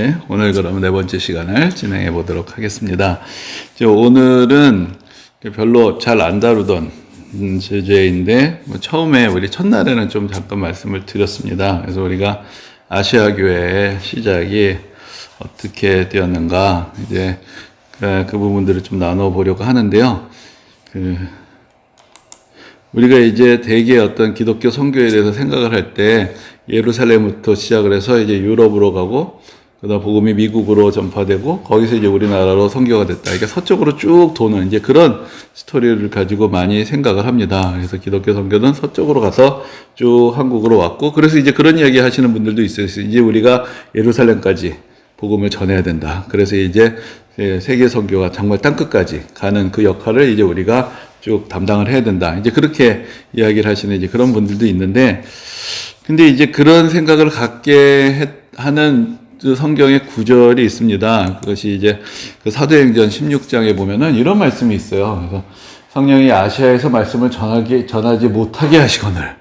네, 오늘 그러면 네 번째 시간을 진행해 보도록 하겠습니다. 오늘은 별로 잘 안 다루던 주제인데, 처음에 우리 첫날에는 좀 잠깐 말씀을 드렸습니다. 그래서 우리가 아시아 교회의 시작이 어떻게 되었는가, 이제 그 부분들을 좀 나눠보려고 하는데요. 우리가 이제 대개 어떤 기독교 선교에 대해서 생각을 할 때 예루살렘부터 시작을 해서 이제 유럽으로 가고, 그다음 복음이 미국으로 전파되고, 거기서 이제 우리나라로 선교가 됐다. 그러니까 서쪽으로 쭉 도는 이제 그런 스토리를 가지고 많이 생각을 합니다. 그래서 기독교 선교는 서쪽으로 가서 쭉 한국으로 왔고, 그래서 이제 그런 이야기 하시는 분들도 있어요. 이제 우리가 예루살렘까지 복음을 전해야 된다. 그래서 이제 세계 선교가 정말 땅끝까지 가는 그 역할을 이제 우리가 쭉 담당을 해야 된다. 이제 그렇게 이야기를 하시는 이제 그런 분들도 있는데, 근데 이제 그런 생각을 갖게 하는 그 성경의 구절이 있습니다. 그것이 이제 그 사도행전 16장에 보면은 이런 말씀이 있어요. 그래서 성령이 아시아에서 말씀을 전하지 못하게 하시거늘.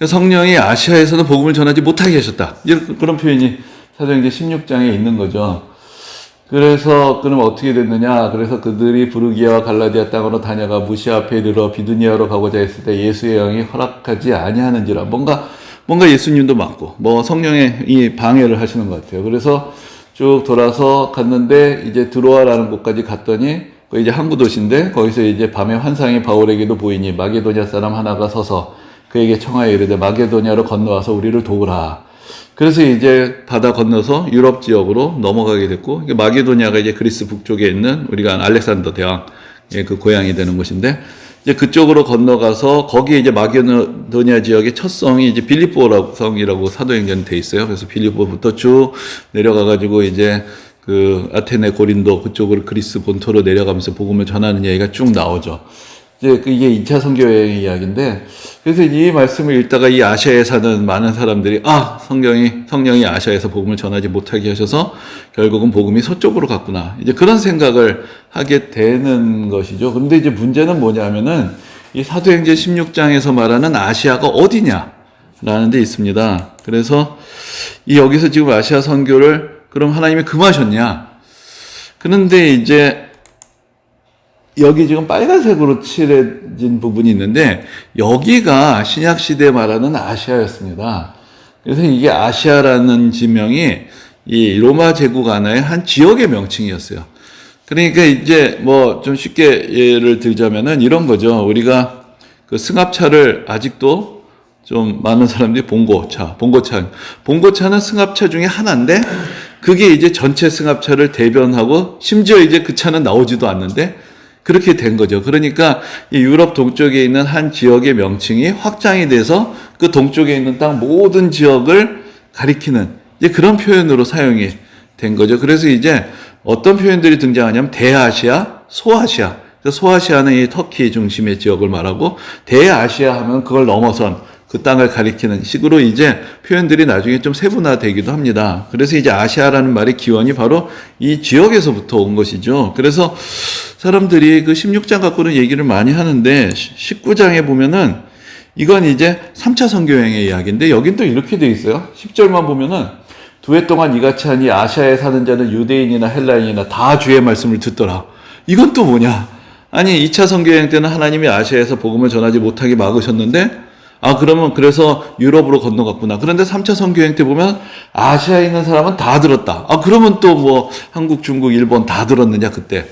성령이 아시아에서는 복음을 전하지 못하게 하셨다. 그런 표현이 사도행전 16장에 있는 거죠. 그래서 그럼 어떻게 됐느냐? 그래서 그들이 부르기아와 갈라디아 땅으로 다녀가 무시아 앞에 이르러 비두니아로 가고자 했을 때 예수의 영이 허락하지 아니하는지라. 뭔가 예수님도 맞고 성령의 이 방해를 하시는 것 같아요. 그래서 쭉 돌아서 갔는데 이제 드로아라는 곳까지 갔더니 그 이제 항구 도시인데, 거기서 이제 밤에 환상이 바울에게도 보이니 마게도냐 사람 하나가 서서 그에게 청하여 이르되 마게도냐로 건너와서 우리를 도우라. 그래서 이제 바다 건너서 유럽 지역으로 넘어가게 됐고, 마게도냐가 이제 그리스 북쪽에 있는 우리가 알렉산더 대왕의 그 고향이 되는 곳인데, 이제 그쪽으로 건너가서 거기에 이제 마게도냐 지역의 첫 성이 이제 빌립보 성이라고 사도행전에 돼 있어요. 그래서 빌립보부터 쭉 내려가가지고 이제 그 아테네, 고린도 그쪽으로 그리스 본토로 내려가면서 복음을 전하는 얘기가 쭉 나오죠. 이제 이게 2차 선교 여행의 이야기인데, 그래서 이 말씀을 읽다가 이 아시아에 사는 많은 사람들이 성령이 아시아에서 복음을 전하지 못하게 하셔서 결국은 복음이 서쪽으로 갔구나. 이제 그런 생각을 하게 되는 것이죠. 그런데 이제 문제는 뭐냐면은 이 사도행전 16장에서 말하는 아시아가 어디냐라는 데 있습니다. 그래서 여기서 지금 아시아 선교를 그럼 하나님이 금하셨냐? 그런데 이제 여기 지금 빨간색으로 칠해진 부분이 있는데, 여기가 신약시대에 말하는 아시아였습니다. 그래서 이게 아시아라는 지명이 이 로마 제국 안에 한 지역의 명칭이었어요. 그러니까 이제 좀 쉽게 예를 들자면은 이런 거죠. 우리가 그 승합차를 아직도 좀 많은 사람들이 봉고차는 승합차 중에 하나인데, 그게 이제 전체 승합차를 대변하고, 심지어 이제 그 차는 나오지도 않는데, 그렇게 된 거죠. 그러니까 이 유럽 동쪽에 있는 한 지역의 명칭이 확장이 돼서 그 동쪽에 있는 땅 모든 지역을 가리키는 이제 그런 표현으로 사용이 된 거죠. 그래서 이제 어떤 표현들이 등장하냐면 대아시아, 소아시아. 소아시아는 이 터키 중심의 지역을 말하고, 대아시아 하면 그걸 넘어선 그 땅을 가리키는 식으로 이제 표현들이 나중에 좀 세분화되기도 합니다. 그래서 이제 아시아라는 말의 기원이 바로 이 지역에서부터 온 것이죠. 그래서 사람들이 그 16장 갖고는 얘기를 많이 하는데, 19장에 보면은 이건 이제 3차 선교여행의 이야기인데, 여긴 또 이렇게 돼 있어요. 10절만 보면은 두 해 동안 이같이 하니 아시아에 사는 자는 유대인이나 헬라인이나 다 주의 말씀을 듣더라. 이건 또 뭐냐? 아니 2차 선교여행 때는 하나님이 아시아에서 복음을 전하지 못하게 막으셨는데, 그러면 그래서 유럽으로 건너갔구나. 그런데 3차 선교여행 때 보면 아시아에 있는 사람은 다 들었다. 그러면 또 한국, 중국, 일본 다 들었느냐 그때.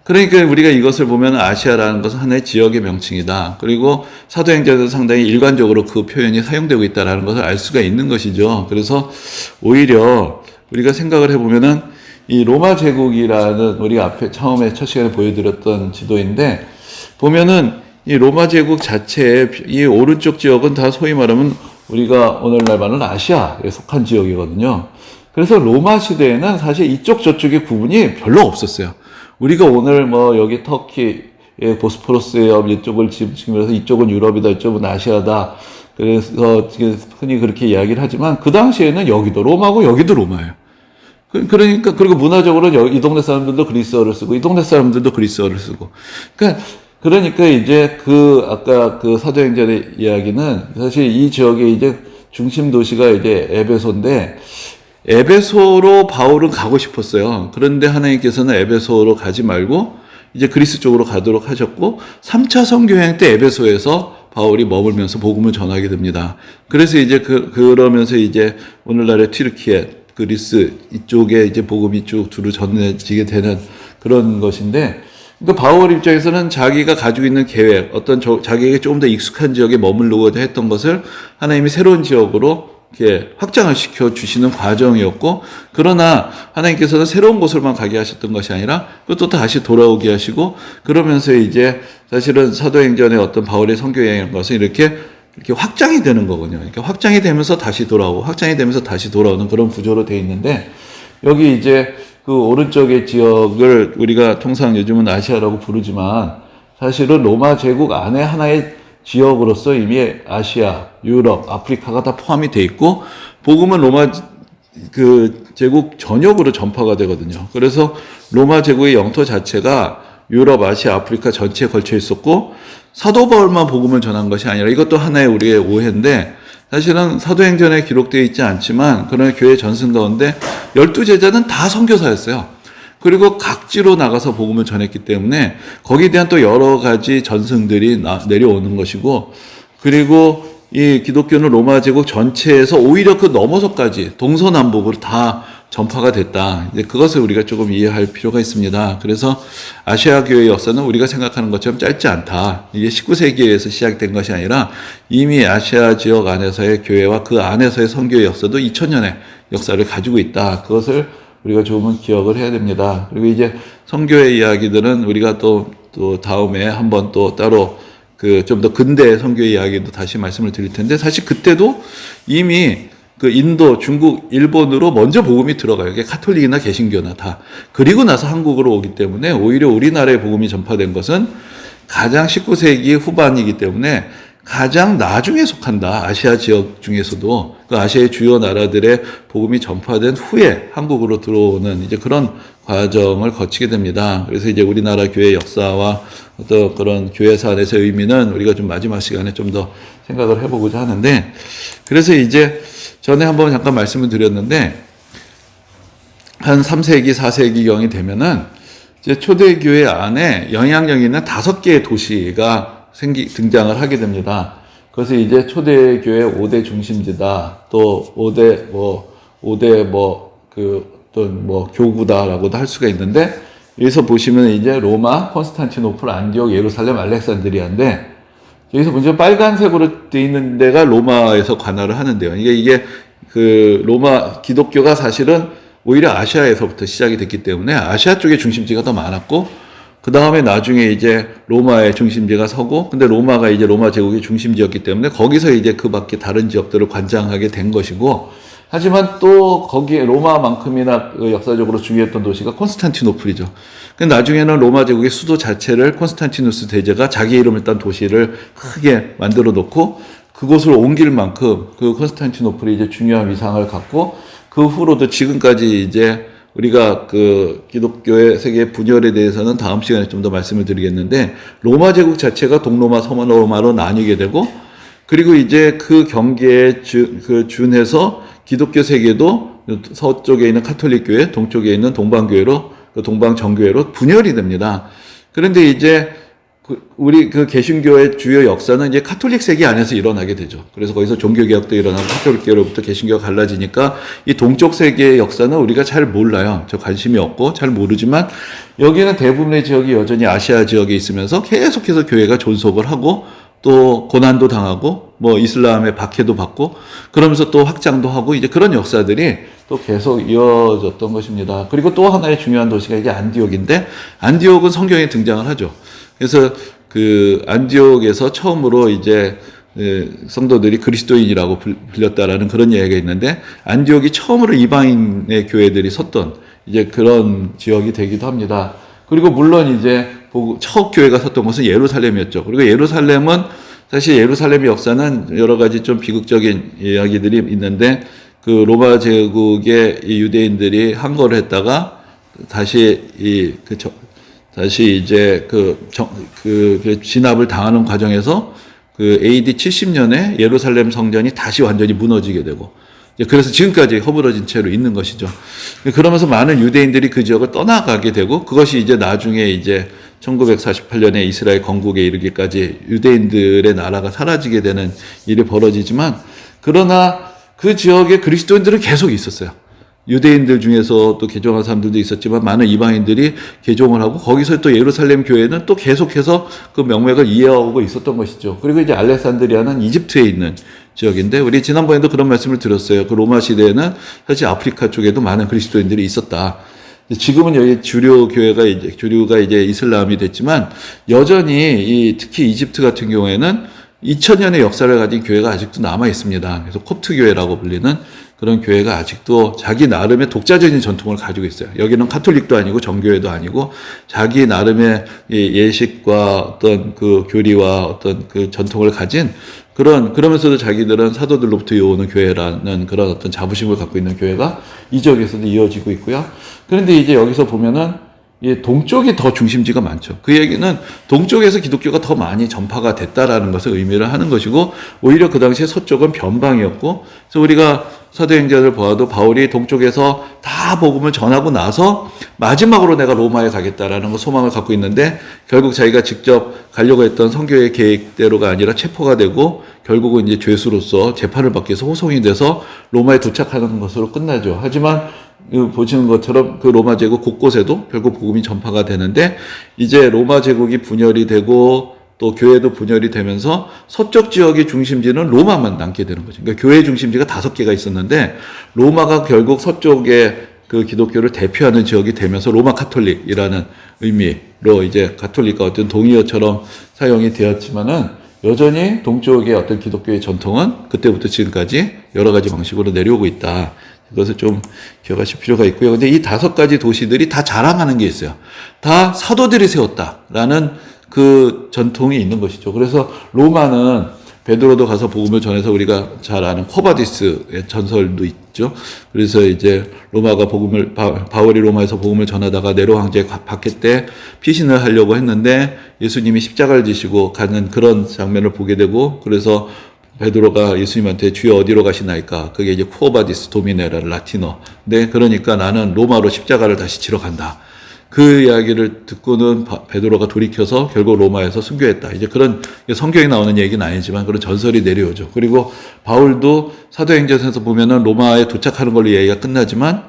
그러니까 우리가 이것을 보면 아시아라는 것은 하나의 지역의 명칭이다. 그리고 사도행전에서 상당히 일관적으로 그 표현이 사용되고 있다는 것을 알 수가 있는 것이죠. 그래서 오히려 우리가 생각을 해보면은 이 로마 제국이라는, 우리가 앞에 처음에 첫 시간에 보여드렸던 지도인데, 보면은 이 로마 제국 자체의 이 오른쪽 지역은 다 소위 말하면 우리가 오늘날 말하는 아시아에 속한 지역이거든요. 그래서 로마 시대에는 사실 이쪽 저쪽의 구분이 별로 없었어요. 우리가 오늘 여기 터키의 보스포러스의 옆 이쪽을 지금해서 이쪽은 유럽이다, 이쪽은 아시아다. 그래서 흔히 그렇게 이야기를 하지만, 그 당시에는 여기도 로마고 여기도 로마예요. 그러니까, 그리고 문화적으로 이 동네 사람들도 그리스어를 쓰고 이 동네 사람들도 그리스어를 쓰고. 그러니까 이제 아까 그 사도행전의 이야기는 사실 이 지역의 이제 중심 도시가 이제 에베소인데, 에베소로 바울은 가고 싶었어요. 그런데 하나님께서는 에베소로 가지 말고 이제 그리스 쪽으로 가도록 하셨고 3차 선교여행 때 에베소에서 바울이 머물면서 복음을 전하게 됩니다. 그래서 이제 그러면서 이제 오늘날의 튀르키예, 그리스 이쪽에 이제 복음이 쭉 두루 전해지게 되는 그런 것인데, 그러니까 바울 입장에서는 자기가 가지고 있는 계획, 어떤 자기에게 조금 더 익숙한 지역에 머물려고자 했던 것을 하나님이 새로운 지역으로 이렇게 확장을 시켜 주시는 과정이었고, 그러나 하나님께서는 새로운 곳으로만 가게 하셨던 것이 아니라 또 다시 돌아오게 하시고, 그러면서 이제 사실은 사도행전의 어떤 바울의 선교여행인 것은 이렇게 확장이 되는 거군요. 그러니까 확장이 되면서 다시 돌아오고, 확장이 되면서 다시 돌아오는 그런 구조로 되어 있는데, 여기 이제 그 오른쪽의 지역을 우리가 통상 요즘은 아시아라고 부르지만, 사실은 로마 제국 안에 하나의 지역으로서 이미 아시아, 유럽, 아프리카가 다 포함이 돼 있고, 복음은 로마 그 제국 전역으로 전파가 되거든요. 그래서 로마 제국의 영토 자체가 유럽, 아시아, 아프리카 전체에 걸쳐 있었고, 사도 바울만 복음을 전한 것이 아니라, 이것도 하나의 우리의 오해인데, 사실은 사도행전에 기록되어 있지 않지만 그런 교회 전승 가운데 12제자는 다 선교사였어요. 그리고 각지로 나가서 복음을 전했기 때문에 거기에 대한 또 여러 가지 전승들이 내려오는 것이고, 그리고 이 기독교는 로마 제국 전체에서 오히려 그 넘어서까지 동서남북으로 다 전파가 됐다. 이제 그것을 우리가 조금 이해할 필요가 있습니다. 그래서 아시아 교회의 역사는 우리가 생각하는 것처럼 짧지 않다. 이게 19세기에서 시작된 것이 아니라 이미 아시아 지역 안에서의 교회와 그 안에서의 선교의 역사도 2000년의 역사를 가지고 있다. 그것을 우리가 조금은 기억을 해야 됩니다. 그리고 이제 선교의 이야기들은 우리가 또 다음에 한번 또 따로 좀 더 근대 선교의 이야기도 다시 말씀을 드릴 텐데, 사실 그때도 이미 그 인도, 중국, 일본으로 먼저 복음이 들어가요. 이게 카톨릭이나 개신교나 다. 그리고 나서 한국으로 오기 때문에 오히려 우리나라에 복음이 전파된 것은 가장 19세기 후반이기 때문에 가장 나중에 속한다. 아시아 지역 중에서도 그 아시아의 주요 나라들의 복음이 전파된 후에 한국으로 들어오는 이제 그런 과정을 거치게 됩니다. 그래서 이제 우리나라 교회 역사와 어떤 그런 교회사 안에서의 의미는 우리가 좀 마지막 시간에 좀 더 생각을 해보고자 하는데, 그래서 이제 전에 한번 잠깐 말씀을 드렸는데, 한 3세기, 4세기경이 되면은 이제 초대교회 안에 영향력 있는 5개의 도시가 등장을 하게 됩니다. 그래서 이제 초대교회 5대 중심지다, 또 5대 교구다라고도 할 수가 있는데, 여기서 보시면 이제 로마, 콘스탄티노플, 안디옥, 예루살렘, 알렉산드리아인데, 여기서 먼저 빨간색으로 되어 있는 데가 로마에서 관할을 하는데요. 이게 그 로마 기독교가 사실은 오히려 아시아에서부터 시작이 됐기 때문에 아시아 쪽의 중심지가 더 많았고, 그 다음에 나중에 이제 로마의 중심지가 서고, 근데 로마가 이제 로마 제국의 중심지였기 때문에 거기서 이제 그 밖에 다른 지역들을 관장하게 된 것이고, 하지만 또 거기에 로마만큼이나 역사적으로 중요했던 도시가 콘스탄티노플이죠. 나중에는 로마 제국의 수도 자체를 콘스탄티누스 대제가 자기 이름을 딴 도시를 크게 만들어 놓고 그곳으로 옮길 만큼 그 콘스탄티노플이 이제 중요한 위상을 갖고, 그 후로도 지금까지 이제 우리가 그 기독교의 세계 분열에 대해서는 다음 시간에 좀 더 말씀을 드리겠는데, 로마 제국 자체가 동로마, 서로마로 나뉘게 되고, 그리고 이제 그 경계에 준해서 기독교 세계도 서쪽에 있는 카톨릭 교회, 동쪽에 있는 동방교회로, 동방정교회로 분열이 됩니다. 그런데 이제 우리 그 개신교의 주요 역사는 이제 카톨릭 세계 안에서 일어나게 되죠. 그래서 거기서 종교개혁도 일어나고 카톨릭교로부터 개신교가 갈라지니까 이 동쪽 세계의 역사는 우리가 잘 몰라요. 저 관심이 없고 잘 모르지만, 여기는 대부분의 지역이 여전히 아시아 지역에 있으면서 계속해서 교회가 존속을 하고 또 고난도 당하고 뭐 이슬람의 박해도 받고 그러면서 또 확장도 하고 이제 그런 역사들이 또 계속 이어졌던 것입니다. 그리고 또 하나의 중요한 도시가 이게 안디옥인데, 안디옥은 성경에 등장을 하죠. 그래서 그 안디옥에서 처음으로 이제 성도들이 그리스도인이라고 불렸다라는 그런 이야기가 있는데, 안디옥이 처음으로 이방인의 교회들이 섰던 이제 그런 지역이 되기도 합니다. 그리고 물론 이제 첫 교회가 섰던 것은 예루살렘이었죠. 그리고 예루살렘은 사실 예루살렘의 역사는 여러 가지 좀 비극적인 이야기들이 있는데, 그 로마 제국의 유대인들이 항거를 했다가 다시 이제 진압을 당하는 과정에서 그 AD 70년에 예루살렘 성전이 다시 완전히 무너지게 되고, 그래서 지금까지 허물어진 채로 있는 것이죠. 그러면서 많은 유대인들이 그 지역을 떠나가게 되고 그것이 이제 나중에 이제 1948년에 이스라엘 건국에 이르기까지 유대인들의 나라가 사라지게 되는 일이 벌어지지만 그러나 그 지역에 그리스도인들은 계속 있었어요. 유대인들 중에서 또 개종한 사람들도 있었지만 많은 이방인들이 개종을 하고 거기서 또 예루살렘 교회는 또 계속해서 그 명맥을 이어오고 있었던 것이죠. 그리고 이제 알렉산드리아는 이집트에 있는 지역인데 우리 지난번에도 그런 말씀을 드렸어요. 그 로마 시대에는 사실 아프리카 쪽에도 많은 그리스도인들이 있었다. 지금은 여기 주류가 이제 이슬람이 됐지만 여전히 특히 이집트 같은 경우에는 2000년의 역사를 가진 교회가 아직도 남아 있습니다. 그래서 콥트 교회라고 불리는 그런 교회가 아직도 자기 나름의 독자적인 전통을 가지고 있어요. 여기는 카톨릭도 아니고 정교회도 아니고 자기 나름의 예식과 어떤 그 교리와 어떤 그 전통을 가진 그러면서도 자기들은 사도들로부터 이어오는 교회라는 그런 어떤 자부심을 갖고 있는 교회가 이 지역에서도 이어지고 있고요. 그런데 이제 여기서 보면은 동쪽이 더 중심지가 많죠. 그 얘기는 동쪽에서 기독교가 더 많이 전파가 됐다라는 것을 의미를 하는 것이고 오히려 그 당시에 서쪽은 변방이었고 그래서 우리가 사도행전을 보아도 바울이 동쪽에서 다 복음을 전하고 나서 마지막으로 내가 로마에 가겠다라는 거 소망을 갖고 있는데 결국 자기가 직접 가려고 했던 선교의 계획대로가 아니라 체포가 되고 결국은 이제 죄수로서 재판을 받기 위해서 호송이 돼서 로마에 도착하는 것으로 끝나죠. 하지만 보시는 것처럼 그 로마 제국 곳곳에도 결국 복음이 전파가 되는데 이제 로마 제국이 분열이 되고 또 교회도 분열이 되면서 서쪽 지역의 중심지는 로마만 남게 되는 거죠. 그러니까 교회 중심지가 5개가 있었는데 로마가 결국 서쪽의 그 기독교를 대표하는 지역이 되면서 로마 카톨릭이라는 의미로 이제 카톨릭과 어떤 동의어처럼 사용이 되었지만은 여전히 동쪽의 어떤 기독교의 전통은 그때부터 지금까지 여러 가지 방식으로 내려오고 있다. 이것을 좀 기억하실 필요가 있고요. 근데 이 5가지 도시들이 다 자랑하는 게 있어요. 다 사도들이 세웠다라는 그 전통이 있는 것이죠. 그래서 로마는 베드로도 가서 복음을 전해서 우리가 잘 아는 코바디스의 전설도 있죠. 그래서 이제 바울이 로마에서 복음을 전하다가 네로 황제 박해 때 피신을 하려고 했는데 예수님이 십자가를 지시고 가는 그런 장면을 보게 되고 그래서 베드로가 예수님한테 주여 어디로 가시나이까? 그게 이제 쿠오바디스 도미네라 라틴어. 네, 그러니까 나는 로마로 십자가를 다시 지러 간다. 그 이야기를 듣고는 베드로가 돌이켜서 결국 로마에서 순교했다. 이제 그런 성경에 나오는 얘기는 아니지만 그런 전설이 내려오죠. 그리고 바울도 사도행전에서 보면은 로마에 도착하는 걸로 이야기가 끝나지만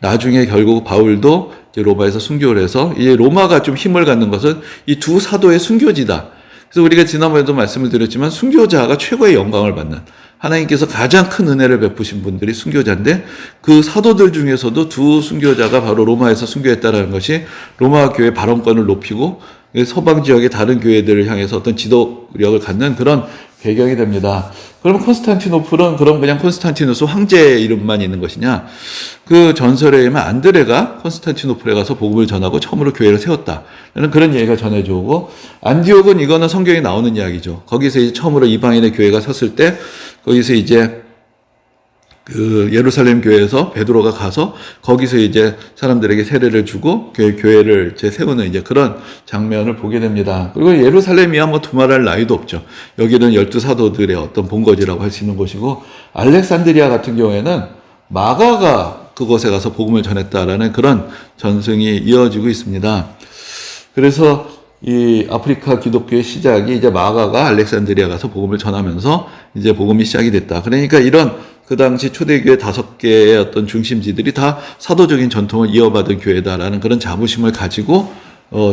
나중에 결국 바울도 이제 로마에서 순교를 해서 이제 로마가 좀 힘을 갖는 것은 이 두 사도의 순교지다. 그래서 우리가 지난번에도 말씀을 드렸지만 순교자가 최고의 영광을 받는 하나님께서 가장 큰 은혜를 베푸신 분들이 순교자인데 그 사도들 중에서도 두 순교자가 바로 로마에서 순교했다라는 것이 로마 교회 발언권을 높이고 서방 지역의 다른 교회들을 향해서 어떤 지도력을 갖는 그런 배경이 됩니다. 그러면 콘스탄티노플은 그럼 그냥 콘스탄티누스 황제의 이름만 있는 것이냐? 그 전설에 의하면 안드레가 콘스탄티노플에 가서 복음을 전하고 처음으로 교회를 세웠다. 라는 그런 얘기가 전해져 오고 안디옥은 이거는 성경에 나오는 이야기죠. 거기서 이제 처음으로 이방인의 교회가 섰을 때 거기서 이제 그 예루살렘 교회에서 베드로가 가서 거기서 이제 사람들에게 세례를 주고 교회를 세우는 이제 그런 장면을 보게 됩니다. 그리고 예루살렘이야 뭐 두말할 나위도 없죠. 여기는 12사도들의 어떤 본거지라고 할 수 있는 곳이고 알렉산드리아 같은 경우에는 마가가 그곳에 가서 복음을 전했다라는 그런 전승이 이어지고 있습니다. 그래서 이 아프리카 기독교의 시작이 이제 마가가 알렉산드리아 가서 복음을 전하면서 이제 복음이 시작이 됐다. 그러니까 이런 그 당시 초대교회 5개의 어떤 중심지들이 다 사도적인 전통을 이어받은 교회다라는 그런 자부심을 가지고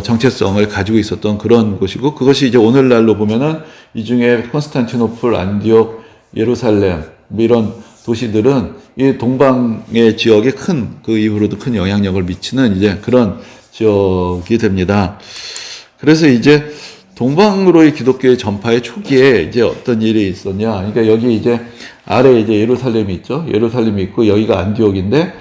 정체성을 가지고 있었던 그런 곳이고 그것이 이제 오늘날로 보면은 이 중에 콘스탄티노플, 안디옥, 예루살렘 뭐 이런 도시들은 이 동방의 지역에 그 이후로도 큰 영향력을 미치는 이제 그런 지역이 됩니다. 그래서 이제 동방으로의 기독교의 전파의 초기에 이제 어떤 일이 있었냐. 그러니까 여기 이제 아래에 이제 예루살렘이 있죠. 예루살렘이 있고 여기가 안디옥인데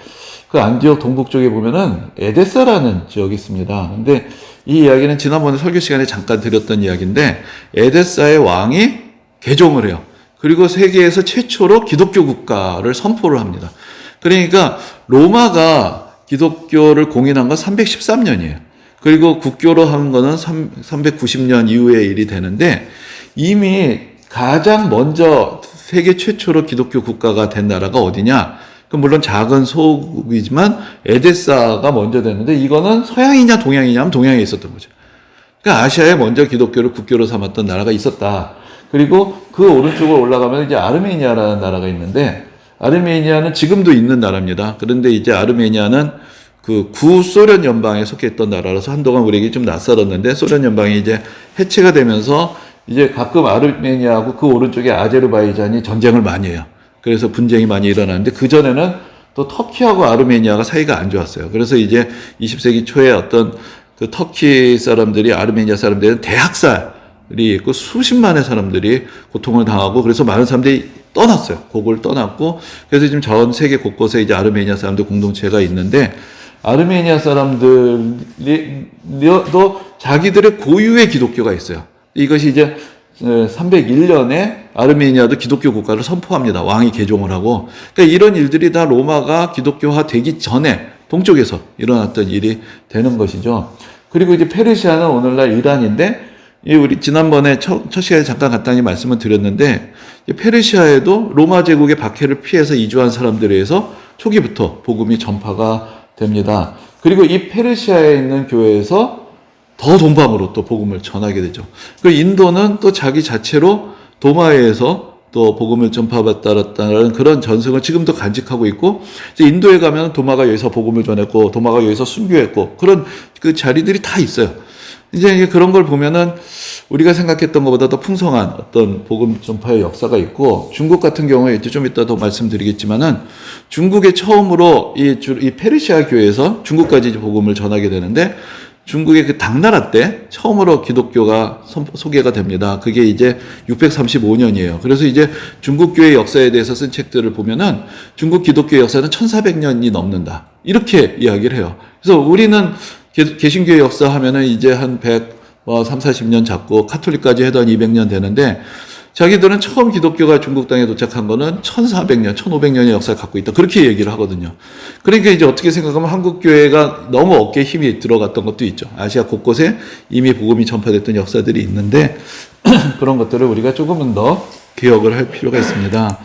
그 안디옥 동북 쪽에 보면은 에데사라는 지역이 있습니다. 근데 이 이야기는 지난번에 설교 시간에 잠깐 드렸던 이야기인데 에데사의 왕이 개종을 해요. 그리고 세계에서 최초로 기독교 국가를 선포를 합니다. 그러니까 로마가 기독교를 공인한 건 313년이에요. 그리고 국교로 하는 거는 390년 이후의 일이 되는데 이미 가장 먼저 세계 최초로 기독교 국가가 된 나라가 어디냐? 그 물론 작은 소국이지만 에데사가 먼저 됐는데 이거는 서양이냐 동양이냐 하면 동양에 있었던 거죠. 그러니까 아시아에 먼저 기독교를 국교로 삼았던 나라가 있었다. 그리고 그 오른쪽으로 올라가면 이제 아르메니아라는 나라가 있는데 아르메니아는 지금도 있는 나라입니다. 그런데 이제 아르메니아는 그 구소련 연방에 속했던 나라라서 한동안 우리에게 좀 낯설었는데 소련 연방이 이제 해체가 되면서 이제 가끔 아르메니아하고 그 오른쪽에 아제르바이잔이 전쟁을 많이 해요. 그래서 분쟁이 많이 일어나는데 그전에는 또 터키하고 아르메니아가 사이가 안 좋았어요. 그래서 이제 20세기 초에 어떤 그 터키 사람들이 아르메니아 사람들은 대학살이 있고 수십만의 사람들이 고통을 당하고 그래서 많은 사람들이 떠났어요. 고국을 떠났고 그래서 지금 전 세계 곳곳에 이제 아르메니아 사람들 공동체가 있는데 아르메니아 사람들도 자기들의 고유의 기독교가 있어요. 이것이 이제 301년에 아르메니아도 기독교 국가를 선포합니다. 왕이 개종을 하고. 그러니까 이런 일들이 다 로마가 기독교화 되기 전에 동쪽에서 일어났던 일이 되는 것이죠. 그리고 이제 페르시아는 오늘날 이란인데, 우리 지난번에 첫 시간에 잠깐 간단히 말씀을 드렸는데, 페르시아에도 로마 제국의 박해를 피해서 이주한 사람들에 의해서 초기부터 복음이 전파가 됩니다. 그리고 이 페르시아에 있는 교회에서 더 동방으로 또 복음을 전하게 되죠. 그리고 인도는 또 자기 자체로 도마에서 또 복음을 전파받았다는 그런 전승을 지금도 간직하고 있고, 이제 인도에 가면 도마가 여기서 복음을 전했고, 도마가 여기서 순교했고, 그런 그 자리들이 다 있어요. 이제 그런 걸 보면은 우리가 생각했던 것보다 더 풍성한 어떤 복음 전파의 역사가 있고, 중국 같은 경우에 이제 좀 이따 더 말씀드리겠지만은 중국에 처음으로 이 페르시아 교회에서 중국까지 복음을 전하게 되는데, 중국의 그 당나라 때 처음으로 기독교가 소개가 됩니다. 그게 이제 635년이에요. 그래서 이제 중국 교회 역사에 대해서 쓴 책들을 보면은 중국 기독교 역사는 1400년이 넘는다. 이렇게 이야기를 해요. 그래서 우리는 개신교의 역사 하면은 이제 한 40년 잡고 카톨릭까지 해도 한 200년 되는데 자기들은 처음 기독교가 중국 땅에 도착한 거는 1400년, 1500년의 역사를 갖고 있다. 그렇게 얘기를 하거든요. 그러니까 이제 어떻게 생각하면 한국 교회가 너무 어깨에 힘이 들어갔던 것도 있죠. 아시아 곳곳에 이미 복음이 전파됐던 역사들이 있는데 그런 것들을 우리가 조금은 더 기억을 할 필요가 있습니다.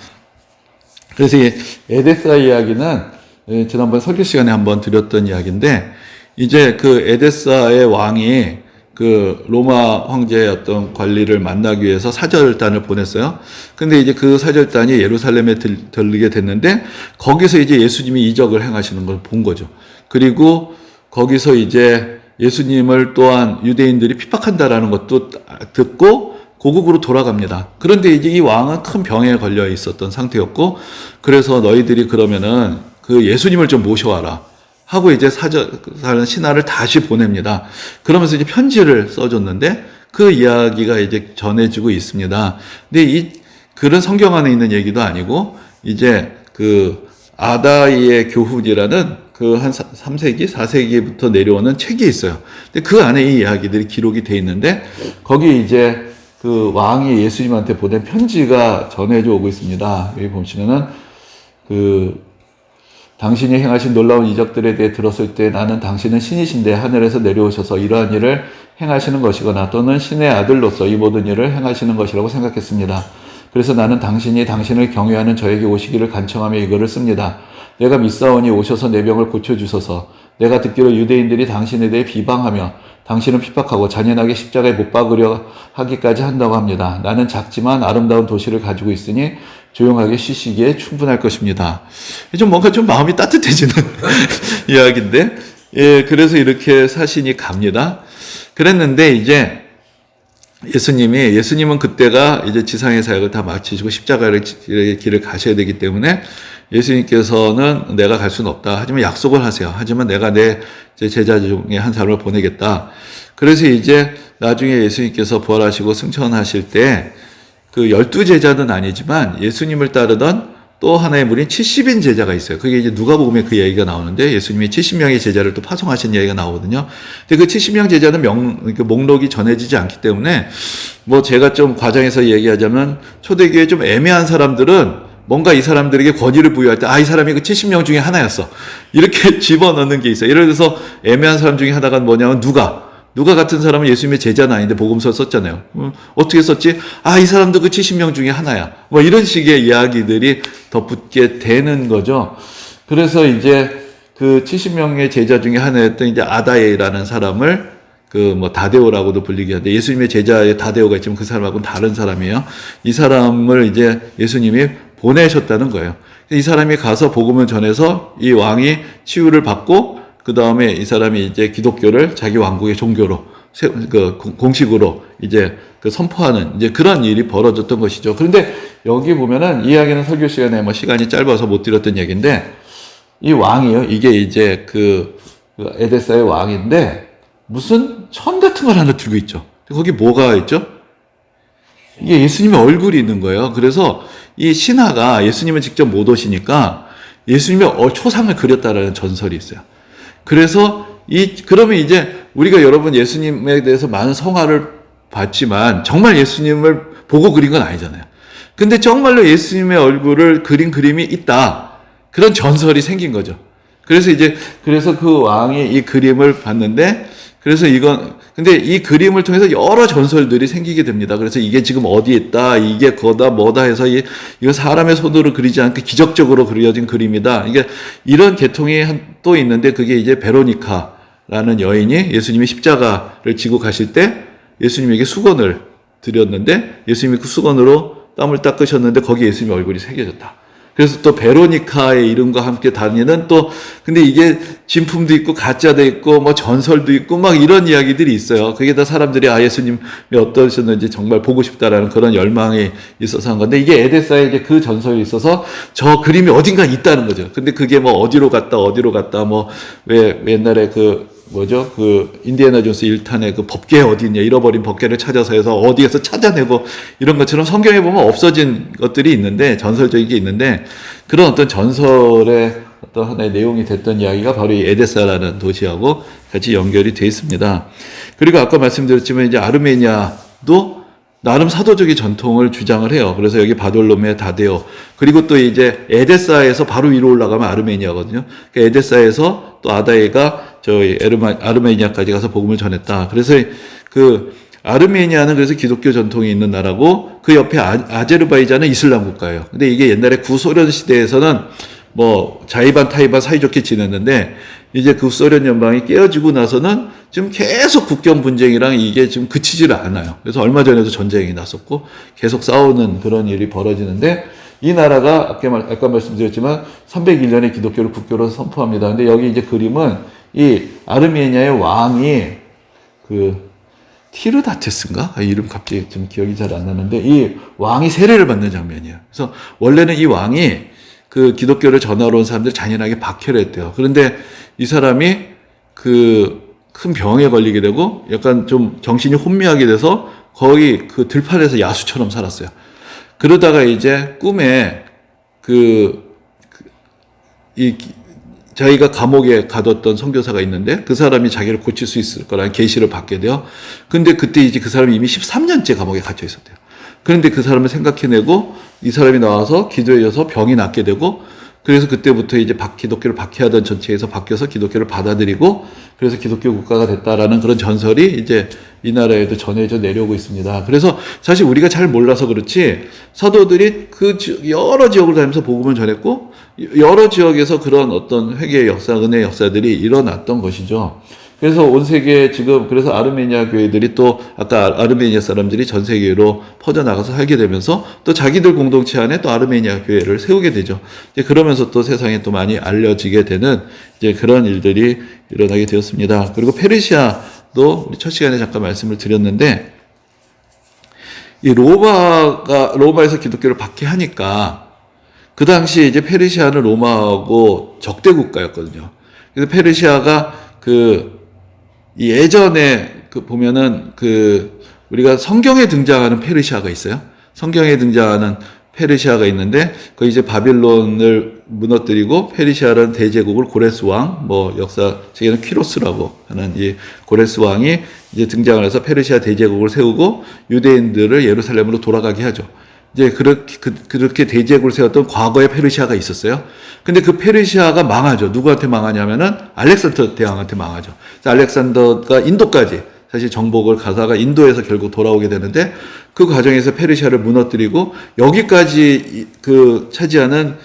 그래서 이 에데사 이야기는 지난번 설교 시간에 한번 드렸던 이야기인데 이제 그 에데사의 왕이 그 로마 황제의 어떤 관리를 만나기 위해서 사절단을 보냈어요. 근데 이제 그 사절단이 예루살렘에 들르게 됐는데 거기서 이제 예수님이 이적을 행하시는 걸 본 거죠. 그리고 거기서 이제 예수님을 또한 유대인들이 핍박한다라는 것도 듣고 고국으로 돌아갑니다. 그런데 이제 이 왕은 큰 병에 걸려 있었던 상태였고 그래서 너희들이 그러면은 그 예수님을 좀 모셔와라. 하고 이제 신하를 다시 보냅니다. 그러면서 이제 편지를 써줬는데 그 이야기가 이제 전해지고 있습니다. 근데 이 글은 성경 안에 있는 얘기도 아니고 이제 그 아다이의 교훈이라는 그 한 3세기, 4세기부터 내려오는 책이 있어요. 근데 그 안에 이 이야기들이 기록이 돼 있는데 거기 이제 그 왕이 예수님한테 보낸 편지가 전해져 오고 있습니다. 여기 보시면은 당신이 행하신 놀라운 이적들에 대해 들었을 때 나는 당신은 신이신데 하늘에서 내려오셔서 이러한 일을 행하시는 것이거나 또는 신의 아들로서 이 모든 일을 행하시는 것이라고 생각했습니다. 그래서 나는 당신이 당신을 경외하는 저에게 오시기를 간청하며 이거를 씁니다. 내가 믿사오니 오셔서 내 병을 고쳐주소서. 내가 듣기로 유대인들이 당신에 대해 비방하며 당신을 핍박하고 잔인하게 십자가에 못 박으려 하기까지 한다고 합니다. 나는 작지만 아름다운 도시를 가지고 있으니 조용하게 쉬시기에 충분할 것입니다. 좀 뭔가 좀 마음이 따뜻해지는 이야기인데, 예, 그래서 이렇게 사신이 갑니다. 그랬는데 이제 예수님은 그때가 이제 지상의 사역을 다 마치시고 십자가의 길을 가셔야 되기 때문에 예수님께서는 내가 갈 수는 없다. 하지만 약속을 하세요. 하지만 내가 내 제자 중에 한 사람을 보내겠다. 그래서 이제 나중에 예수님께서 부활하시고 승천하실 때 그 12제자는 아니지만 예수님을 따르던 또 하나의 무리인 70인 제자가 있어요. 그게 이제 누가복음에 그 얘기가 나오는데 예수님이 70명의 제자를 또 파송하신 얘기가 나오거든요. 근데 그 70명 제자는 목록이 전해지지 않기 때문에 뭐 제가 좀 과장해서 얘기하자면 초대교회 좀 애매한 사람들은 뭔가 이 사람들에게 권위를 부여할 때 이 사람이 그 70명 중에 하나였어. 이렇게 집어넣는 게 있어요. 예를 들어서 애매한 사람 중에 하나가 뭐냐면 누가 누가 같은 사람은 예수님의 제자는 아닌데 복음서를 썼잖아요. 어떻게 썼지? 아, 이 사람도 그 70명 중에 하나야. 뭐 이런 식의 이야기들이 덧붙게 되는 거죠. 그래서 이제 그 70명의 제자 중에 하나였던 이제 아다에라는 사람을 그 뭐 다데오라고도 불리게 하는데, 예수님의 제자에 다데오가 있지만 그 사람하고는 다른 사람이에요. 이 사람을 이제 예수님이 보내셨다는 거예요. 이 사람이 가서 복음을 전해서 이 왕이 치유를 받고, 그 다음에 이 사람이 이제 기독교를 자기 왕국의 종교로 공식으로 이제 그 선포하는 이제 그런 일이 벌어졌던 것이죠. 그런데 여기 보면은 이 이야기는 설교 시간에 뭐 시간이 짧아서 못 드렸던 얘기인데, 이 왕이요, 이게 이제 그 에데사의 왕인데 무슨 천 같은 걸 하나 들고 있죠. 거기 뭐가 있죠? 이게 예수님의 얼굴이 있는 거예요. 그래서 이 신하가 예수님을 직접 못 오시니까 예수님의 초상을 그렸다라는 전설이 있어요. 그래서 그러면 이제 우리가 여러분 예수님에 대해서 많은 성화를 봤지만 정말 예수님을 보고 그린 건 아니잖아요. 근데 정말로 예수님의 얼굴을 그린 그림이 있다. 그런 전설이 생긴 거죠. 그래서 그 왕이 이 그림을 봤는데, 근데 이 그림을 통해서 여러 전설들이 생기게 됩니다. 그래서 이게 지금 어디에 있다, 이게 거다, 뭐다 해서 이거 사람의 손으로 그리지 않고 기적적으로 그려진 그림이다. 이게 이런 계통이 또 있는데, 그게 이제 베로니카라는 여인이 예수님이 십자가를 지고 가실 때 예수님에게 수건을 드렸는데, 예수님이 그 수건으로 땀을 닦으셨는데 거기에 예수님의 얼굴이 새겨졌다. 그래서 또 베로니카의 이름과 함께 다니는 근데 이게 진품도 있고 가짜도 있고 뭐 전설도 있고 막 이런 이야기들이 있어요. 그게 다 사람들이 예수님이 어떠셨는지 정말 보고 싶다라는 그런 열망이 있어서 한 건데, 이게 에데사에게 그 전설이 있어서 저 그림이 어딘가 있다는 거죠. 근데 그게 뭐 어디로 갔다 뭐 왜 옛날에 인디애나 존스 1탄에 그 법궤 어디 있냐, 잃어버린 법궤를 찾아서 해서 어디에서 찾아내고 이런 것처럼 성경에 보면 없어진 것들이 있는데, 전설적인 게 있는데, 그런 어떤 전설의 어떤 하나의 내용이 됐던 이야기가 바로 이 에데사라는 도시하고 같이 연결이 되어 있습니다. 그리고 아까 말씀드렸지만 이제 아르메니아도 나름 사도적인 전통을 주장을 해요. 그래서 여기 바돌로메, 다데오, 그리고 또 이제 에데사에서 바로 위로 올라가면 아르메니아거든요. 그러니까 에데사에서 또 아다에가 아르메니아까지 가서 복음을 전했다. 그래서 아르메니아는 그래서 기독교 전통이 있는 나라고, 그 옆에 아제르바이잔은 이슬람 국가예요. 근데 이게 옛날에 구소련 시대에서는 뭐 자이반 타이반 사이좋게 지냈는데, 이제 그 소련 연방이 깨어지고 나서는 지금 계속 국경 분쟁이랑 이게 지금 그치지를 않아요. 그래서 얼마 전에도 전쟁이 났었고 계속 싸우는 그런 일이 벌어지는데, 이 나라가 아까 말씀드렸지만 301년에 기독교를 국교로 선포합니다. 근데 여기 이제 그림은 이 아르메니아의 왕이 티르다테스인가? 이름 갑자기 좀 기억이 잘 안 나는데, 이 왕이 세례를 받는 장면이에요. 그래서 원래는 이 왕이 그 기독교를 전하러 온 사람들 잔인하게 박해를 했대요. 그런데 이 사람이 큰 병에 걸리게 되고 약간 좀 정신이 혼미하게 돼서 거의 그 들판에서 야수처럼 살았어요. 그러다가 이제 꿈에 자기가 감옥에 가뒀던 선교사가 있는데, 그 사람이 자기를 고칠 수 있을 거라는 계시를 받게 돼요. 근데 그때 이제 그 사람이 이미 13년째 감옥에 갇혀 있었대요. 그런데 그 사람을 생각해내고 이 사람이 나와서 기도해줘서 병이 낫게 되고, 그래서 그때부터 이제 기독교를 박해하던 전체에서 바뀌어서 기독교를 받아들이고, 그래서 기독교 국가가 됐다라는 그런 전설이 이제 이 나라에도 전해져 내려오고 있습니다. 그래서 사실 우리가 잘 몰라서 그렇지, 사도들이 여러 지역을 다니면서 복음을 전했고, 여러 지역에서 그런 어떤 회개의 역사, 은혜의 역사들이 일어났던 것이죠. 그래서 온 세계 그래서 아르메니아 교회들이 또 아까 아르메니아 사람들이 전 세계로 퍼져나가서 살게 되면서 또 자기들 공동체 안에 또 아르메니아 교회를 세우게 되죠. 이제 그러면서 또 세상에 또 많이 알려지게 되는 이제 그런 일들이 일어나게 되었습니다. 그리고 페르시아도 우리 첫 시간에 잠깐 말씀을 드렸는데, 이 로마에서 기독교를 박해하니까 그 당시에 이제 페르시아는 로마하고 적대 국가였거든요. 그래서 페르시아가 예전에 보면은 우리가 성경에 등장하는 페르시아가 있어요. 성경에 등장하는 페르시아가 있는데, 그 이제 바빌론을 무너뜨리고 페르시아라는 대제국을 고레스 왕, 역사책에는 퀴로스라고 하는 이 고레스 왕이 이제 등장을 해서 페르시아 대제국을 세우고 유대인들을 예루살렘으로 돌아가게 하죠. 이제 그렇게 대제국을 세웠던 과거의 페르시아가 있었어요. 근데 그 페르시아가 망하죠. 누구한테 망하냐면은 알렉산더 대왕한테 망하죠. 알렉산더가 인도까지 사실 정복을 가다가 인도에서 결국 돌아오게 되는데 그 과정에서 페르시아를 무너뜨리고 여기까지 차지하는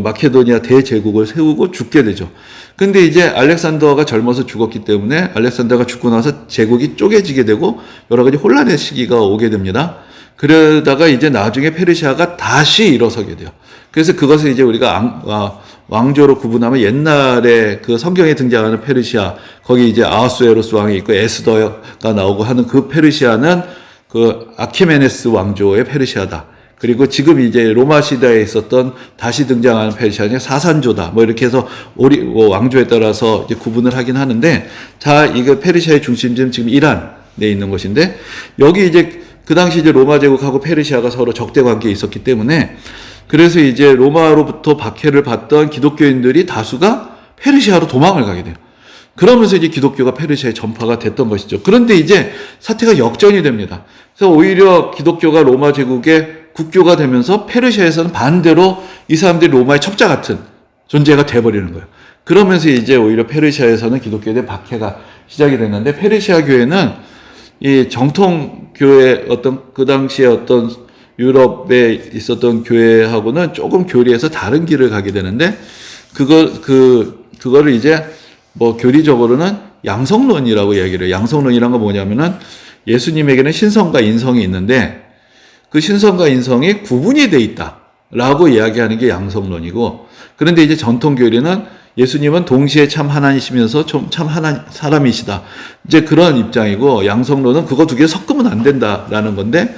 마케도니아 대제국을 세우고 죽게 되죠. 근데 이제 알렉산더가 젊어서 죽었기 때문에 알렉산더가 죽고 나서 제국이 쪼개지게 되고 여러 가지 혼란의 시기가 오게 됩니다. 그러다가 이제 나중에 페르시아가 다시 일어서게 돼요. 그래서 그것을 이제 우리가 왕조로 구분하면 옛날에 그 성경에 등장하는 페르시아, 거기 이제 아하수에로스 왕이 있고 에스더가 나오고 하는 그 페르시아는 그 아키메네스 왕조의 페르시아다. 그리고 지금 이제 로마 시대에 있었던 다시 등장하는 페르시아는 사산조다. 뭐 이렇게 해서 왕조에 따라서 이제 구분을 하긴 하는데, 자, 이거 페르시아의 중심지는 지금 이란에 있는 것인데, 여기 이제 그 당시 이제 로마 제국하고 페르시아가 서로 적대 관계에 있었기 때문에, 그래서 이제 로마로부터 박해를 받던 기독교인들이 다수가 페르시아로 도망을 가게 돼요. 그러면서 이제 기독교가 페르시아에 전파가 됐던 것이죠. 그런데 이제 사태가 역전이 됩니다. 그래서 오히려 기독교가 로마 제국의 국교가 되면서 페르시아에서는 반대로 이 사람들이 로마의 첩자 같은 존재가 돼버리는 거예요. 그러면서 이제 오히려 페르시아에서는 기독교에 대한 박해가 시작이 됐는데, 페르시아 교회는 이 정통 교회 그 당시에 유럽에 있었던 교회하고는 조금 교리에서 다른 길을 가게 되는데, 그거를 이제 교리적으로는 양성론이라고 얘기를 해요. 양성론이란 건 뭐냐면은 예수님에게는 신성과 인성이 있는데 그 신성과 인성이 구분이 돼 있다라고 이야기하는 게 양성론이고, 그런데 이제 전통 교리는 예수님은 동시에 참 하나님이시면서 참 사람이시다. 이제 그런 입장이고, 양성론은 그거 두 개 섞으면 안 된다라는 건데,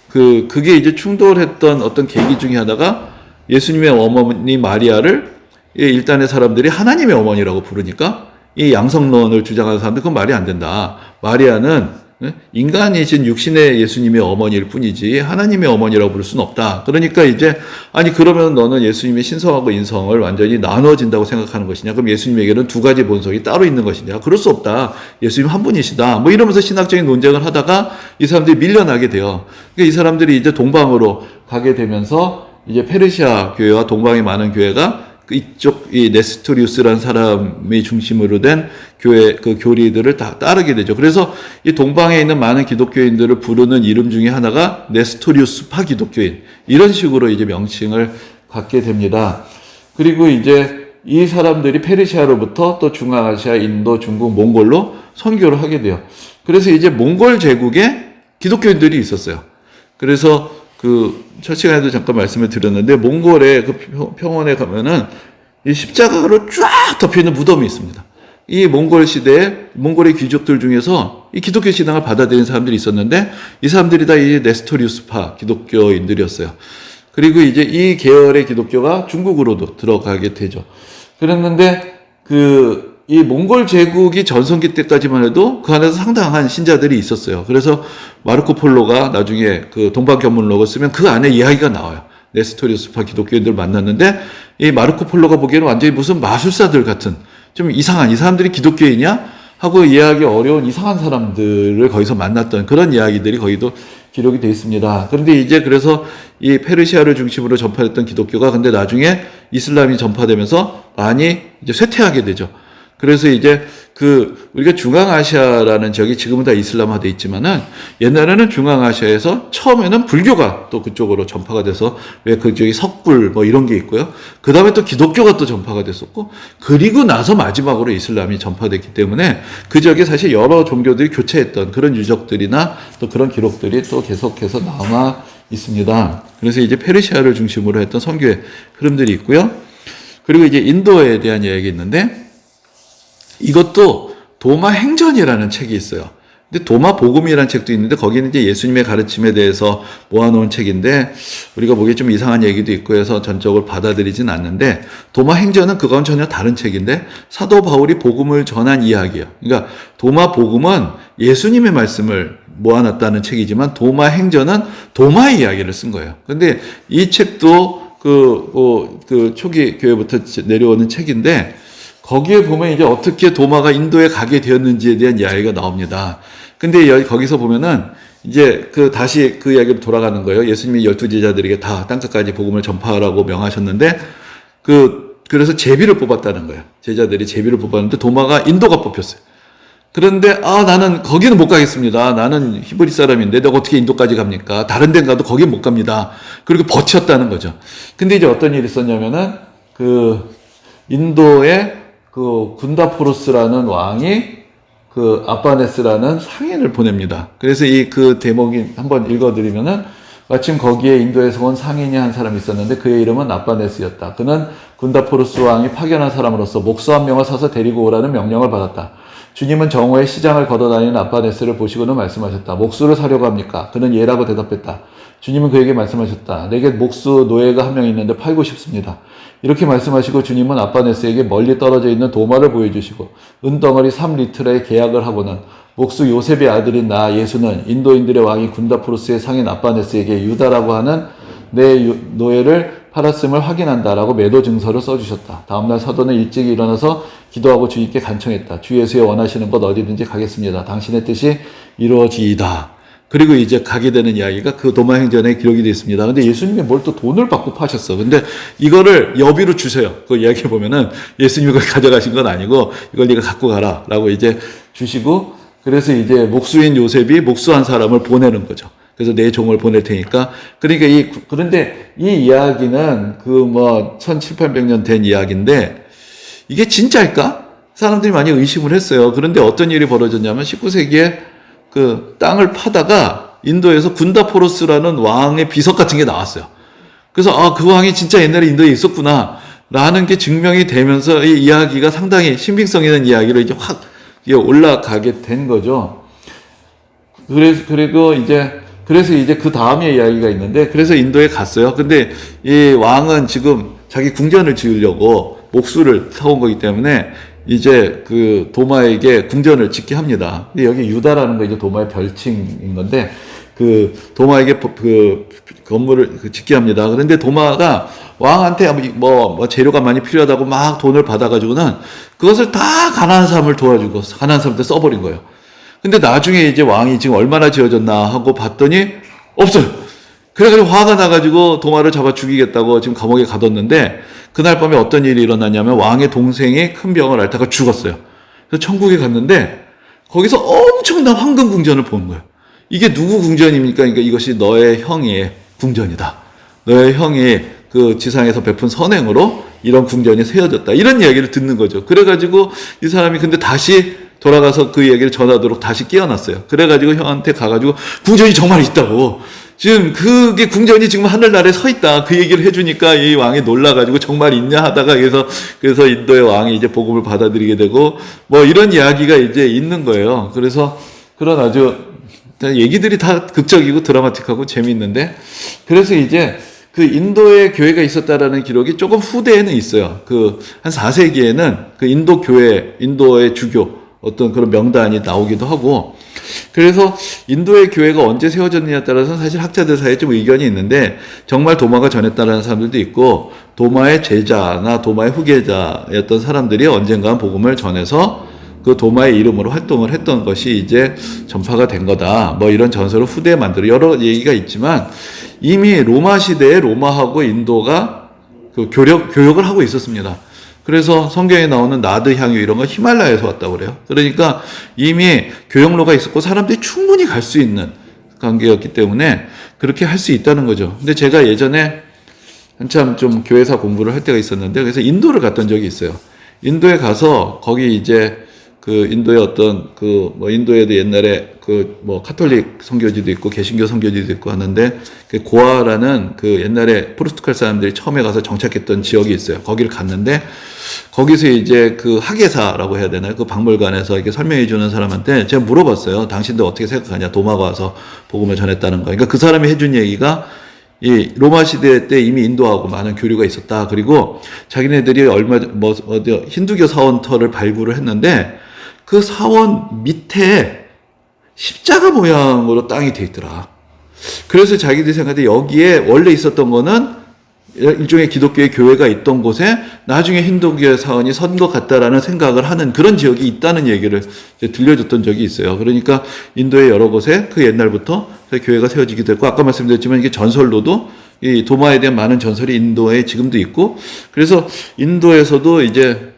그게 이제 충돌했던 어떤 계기 중에 하나가 예수님의 어머니 마리아를 일단의 사람들이 하나님의 어머니라고 부르니까 이 양성론을 주장하는 사람들 그건 말이 안 된다. 마리아는 인간이신 육신의 예수님의 어머니일 뿐이지 하나님의 어머니라고 부를 수는 없다. 그러니까 이제 그러면 너는 예수님의 신성하고 인성을 완전히 나눠진다고 생각하는 것이냐? 그럼 예수님에게는 두 가지 본성이 따로 있는 것이냐? 그럴 수 없다. 예수님 한 분이시다. 이러면서 신학적인 논쟁을 하다가 이 사람들이 밀려나게 돼요. 그러니까 이 사람들이 이제 동방으로 가게 되면서 이제 페르시아 교회와 동방의 많은 교회가 이 네스토리우스라는 사람이 중심으로 된 교리들을 다 따르게 되죠. 그래서 이 동방에 있는 많은 기독교인들을 부르는 이름 중에 하나가 네스토리우스파 기독교인, 이런 식으로 이제 명칭을 갖게 됩니다. 그리고 이제 이 사람들이 페르시아로부터 또 중앙아시아, 인도, 중국, 몽골로 선교를 하게 돼요. 그래서 이제 몽골 제국에 기독교인들이 있었어요. 그래서 첫 시간에도 잠깐 말씀을 드렸는데, 몽골의 평원에 가면은 이 십자가로 쫙 덮여있는 무덤이 있습니다. 이 몽골 시대에 몽골의 귀족들 중에서 이 기독교 신앙을 받아들인 사람들이 있었는데, 이 사람들이 다 이 네스토리우스파 기독교인들이었어요. 그리고 이제 이 계열의 기독교가 중국으로도 들어가게 되죠. 그랬는데 이 몽골 제국이 전성기 때까지만 해도 그 안에서 상당한 신자들이 있었어요. 그래서 마르코 폴로가 나중에 동방견문록을 쓰면 그 안에 이야기가 나와요. 네스토리우스파 기독교인들 만났는데, 이 마르코 폴로가 보기에는 완전히 무슨 마술사들 같은 좀 이상한, 이 사람들이 기독교인이야? 하고 이해하기 어려운 이상한 사람들을 거기서 만났던 그런 이야기들이 거기도 기록이 되어 있습니다. 그런데 이제 그래서 이 페르시아를 중심으로 전파됐던 기독교가 근데 나중에 이슬람이 전파되면서 많이 이제 쇠퇴하게 되죠. 그래서 이제 우리가 중앙아시아라는 지역이 지금은 다 이슬람화돼 있지만은, 옛날에는 중앙아시아에서 처음에는 불교가 또 그쪽으로 전파가 돼서, 왜 그쪽이 석불 이런 게 있고요. 그 다음에 또 기독교가 또 전파가 됐었고, 그리고 나서 마지막으로 이슬람이 전파됐기 때문에 그 지역에 사실 여러 종교들이 교체했던 그런 유적들이나 또 그런 기록들이 또 계속해서 남아 있습니다. 그래서 이제 페르시아를 중심으로 했던 선교의 흐름들이 있고요. 그리고 이제 인도에 대한 이야기가 있는데, 이것도 도마 행전이라는 책이 있어요. 근데 도마 복음이라는 책도 있는데, 거기는 이제 예수님의 가르침에 대해서 모아놓은 책인데, 우리가 보기에 좀 이상한 얘기도 있고 해서 전적으로 받아들이진 않는데, 도마 행전은 그건 전혀 다른 책인데, 사도 바울이 복음을 전한 이야기예요. 그러니까 도마 복음은 예수님의 말씀을 모아놨다는 책이지만, 도마 행전은 도마의 이야기를 쓴 거예요. 근데 이 책도 초기 교회부터 내려오는 책인데, 거기에 보면 이제 어떻게 도마가 인도에 가게 되었는지에 대한 이야기가 나옵니다. 근데 거기서 보면은 이제 다시 그 이야기로 돌아가는 거예요. 예수님이 12제자들에게 다 땅끝까지 복음을 전파하라고 명하셨는데, 그래서 제비를 뽑았다는 거예요. 제자들이 제비를 뽑았는데 도마가 인도가 뽑혔어요. 그런데 나는 거기는 못 가겠습니다. 나는 히브리 사람인데 내가 어떻게 인도까지 갑니까? 다른 데 가도 거긴 못 갑니다. 그리고 버텼다는 거죠. 근데 이제 어떤 일이 있었냐면은 그 인도의 그 군다포로스라는 왕이 그 아빠네스라는 상인을 보냅니다. 그래서 이 그 대목이 한번 읽어드리면은 마침 거기에 인도에서 온 상인이 한 사람이 있었는데 그의 이름은 아빠네스였다. 그는 군다포로스 왕이 파견한 사람으로서 목수 한 명을 사서 데리고 오라는 명령을 받았다. 주님은 정오에 시장을 걷어다니는 아빠네스를 보시고는 말씀하셨다. 목수를 사려고 합니까? 그는 예라고 대답했다. 주님은 그에게 말씀하셨다. 내게 목수 노예가 한 명 있는데 팔고 싶습니다. 이렇게 말씀하시고 주님은 아빠네스에게 멀리 떨어져 있는 도마를 보여주시고 은덩어리 3리틀에 계약을 하고는 목수 요셉의 아들인 나 예수는 인도인들의 왕이 군다포로스의 상인 아빠네스에게 유다라고 하는 내 노예를 팔았음을 확인한다라고 매도 증서를 써주셨다. 다음날 사도는 일찍 일어나서 기도하고 주님께 간청했다. 주 예수의 원하시는 곳 어디든지 가겠습니다. 당신의 뜻이 이루어지이다. 그리고 이제 가게 되는 이야기가 그 도마행전에 기록이 되어 있습니다. 근데 예수님이 뭘 또 돈을 받고 파셨어. 근데 이거를 여비로 주세요. 그 이야기 보면은 예수님이 그걸 가져가신 건 아니고 이걸 네가 갖고 가라 라고 이제 주시고, 그래서 이제 목수인 요셉이 목수한 사람을 보내는 거죠. 그래서 내 종을 보낼 테니까. 그러니까 그런데 이 이야기는 그 1700~1800년 된 이야기인데 이게 진짜일까? 사람들이 많이 의심을 했어요. 그런데 어떤 일이 벌어졌냐면 19세기에 그 땅을 파다가 인도에서 군다포로스라는 왕의 비석 같은 게 나왔어요. 그래서 그 왕이 진짜 옛날에 인도에 있었구나 라는 게 증명이 되면서 이 이야기가 상당히 신빙성 있는 이야기로 이제 확 올라가게 된 거죠. 그래서 이제 그 다음에 이야기가 있는데, 그래서 인도에 갔어요. 근데 이 왕은 지금 자기 궁전을 지으려고 목수를 사온 거기 때문에 이제 그 도마에게 궁전을 짓게 합니다. 근데 여기 유다라는 거 이제 도마의 별칭인 건데, 그 도마에게 그 건물을 짓게 합니다. 그런데 도마가 왕한테 재료가 많이 필요하다고 막 돈을 받아가지고는 그것을 다 가난한 사람을 도와주고 가난한 사람한테 써버린 거예요. 근데 나중에 이제 왕이 지금 얼마나 지어졌나 하고 봤더니 없어요. 그래가지고 화가 나가지고 도마를 잡아 죽이겠다고 지금 감옥에 가뒀는데, 그날 밤에 어떤 일이 일어났냐면 왕의 동생이 큰 병을 앓다가 죽었어요. 그래서 천국에 갔는데 거기서 엄청난 황금 궁전을 본 거예요. 이게 누구 궁전입니까? 그러니까 이것이 너의 형의 궁전이다. 너의 형이 그 지상에서 베푼 선행으로 이런 궁전이 세워졌다. 이런 이야기를 듣는 거죠. 그래가지고 이 사람이 근데 다시 돌아가서 그 얘기를 전하도록 다시 깨어났어요. 그래가지고 형한테 가가지고 궁전이 정말 있다고. 지금 그게 궁전이 지금 하늘나라에 서 있다. 그 얘기를 해주니까 이 왕이 놀라가지고 정말 있냐 하다가 그래서 인도의 왕이 이제 복음을 받아들이게 되고 이런 이야기가 이제 있는 거예요. 그래서 그런 아주 얘기들이 다 극적이고 드라마틱하고 재미있는데, 그래서 이제 그 인도에 교회가 있었다라는 기록이 조금 후대에는 있어요. 한 4세기에는 그 인도 교회, 인도의 주교 어떤 그런 명단이 나오기도 하고, 그래서 인도의 교회가 언제 세워졌느냐에 따라서 사실 학자들 사이에 좀 의견이 있는데, 정말 도마가 전했다라는 사람들도 있고, 도마의 제자나 도마의 후계자였던 사람들이 언젠가 복음을 전해서 그 도마의 이름으로 활동을 했던 것이 이제 전파가 된 거다. 이런 전설을 후대에 만들어 여러 얘기가 있지만, 이미 로마 시대에 로마하고 인도가 그 교역을 하고 있었습니다. 그래서 성경에 나오는 나드 향유 이런 거 히말라야에서 왔다고 그래요. 그러니까 이미 교역로가 있었고 사람들이 충분히 갈 수 있는 관계였기 때문에 그렇게 할 수 있다는 거죠. 근데 제가 예전에 한참 좀 교회사 공부를 할 때가 있었는데, 그래서 인도를 갔던 적이 있어요. 인도에 가서 거기 이제 그 인도의 어떤 인도에도 옛날에 카톨릭 선교지도 있고 개신교 선교지도 있고 하는데, 그 고아라는 그 옛날에 포르투갈 사람들이 처음에 가서 정착했던 지역이 있어요. 거기를 갔는데 거기서 이제 그 학예사라고 해야 되나요? 그 박물관에서 이렇게 설명해 주는 사람한테 제가 물어봤어요. 당신들 어떻게 생각하냐? 도마가 와서 복음을 전했다는 거. 그러니까 그 사람이 해준 얘기가 이 로마 시대 때 이미 인도하고 많은 교류가 있었다. 그리고 자기네들이 어디 힌두교 사원터를 발굴을 했는데 그 사원 밑에 십자가 모양으로 땅이 돼 있더라. 그래서 자기들이 생각할 때 여기에 원래 있었던 거는 일종의 기독교의 교회가 있던 곳에 나중에 힌두교 사원이 선 것 같다라는 생각을 하는 그런 지역이 있다는 얘기를 들려줬던 적이 있어요. 그러니까 인도의 여러 곳에 그 옛날부터 교회가 세워지기도 했고, 아까 말씀드렸지만 이게 전설로도 이 도마에 대한 많은 전설이 인도에 지금도 있고, 그래서 인도에서도 이제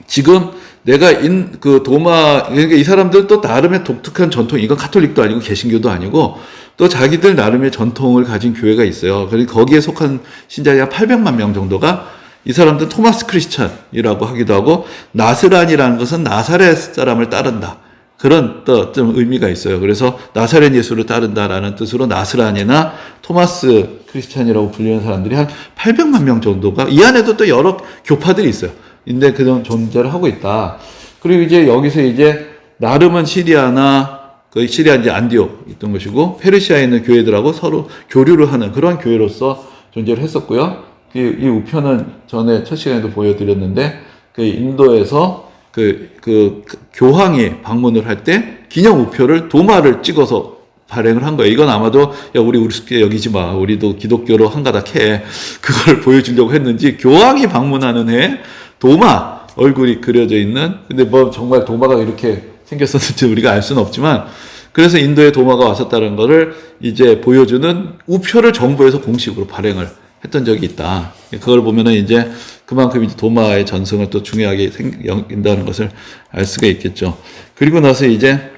지금 내가 그러니까 이 사람들 또 나름의 독특한 전통, 이건 카톨릭도 아니고 개신교도 아니고 또 자기들 나름의 전통을 가진 교회가 있어요. 그리고 거기에 속한 신자가 한 800만 명 정도가 이 사람들 토마스 크리스찬이라고 하기도 하고 나스란이라는 것은 나사렛 사람을 따른다. 그런 또 좀 의미가 있어요. 그래서 나사렛 예수를 따른다라는 뜻으로 나스란이나 토마스 크리스찬이라고 불리는 사람들이 한 800만 명 정도가 이 안에도 또 여러 교파들이 있어요. 근데 그런 존재를 하고 있다. 그리고 이제 여기서 이제 나름은 시리아나 그 시리아 이제 안디옥 있던 것이고 페르시아에 있는 교회들하고 서로 교류를 하는 그런 교회로서 존재를 했었고요. 이 우표는 전에 첫 시간에도 보여드렸는데 그 인도에서 그 교황이 방문을 할 때 기념 우표를 도마를 찍어서 발행을 한 거예요. 이건 아마도 야 우리 우습게 여기지 마. 우리도 기독교로 한가닥 해. 그걸 보여주려고 했는지 교황이 방문하는 해에 도마 얼굴이 그려져 있는 근데 뭐 정말 도마가 이렇게 생겼었는지 우리가 알 수는 없지만 그래서 인도에 도마가 왔었다는 거를 이제 보여주는 우표를 정부에서 공식으로 발행을 했던 적이 있다. 그걸 보면은 이제 그만큼 이제 도마의 전승을 또 중요하게 생긴다는 것을 알 수가 있겠죠. 그리고 나서 이제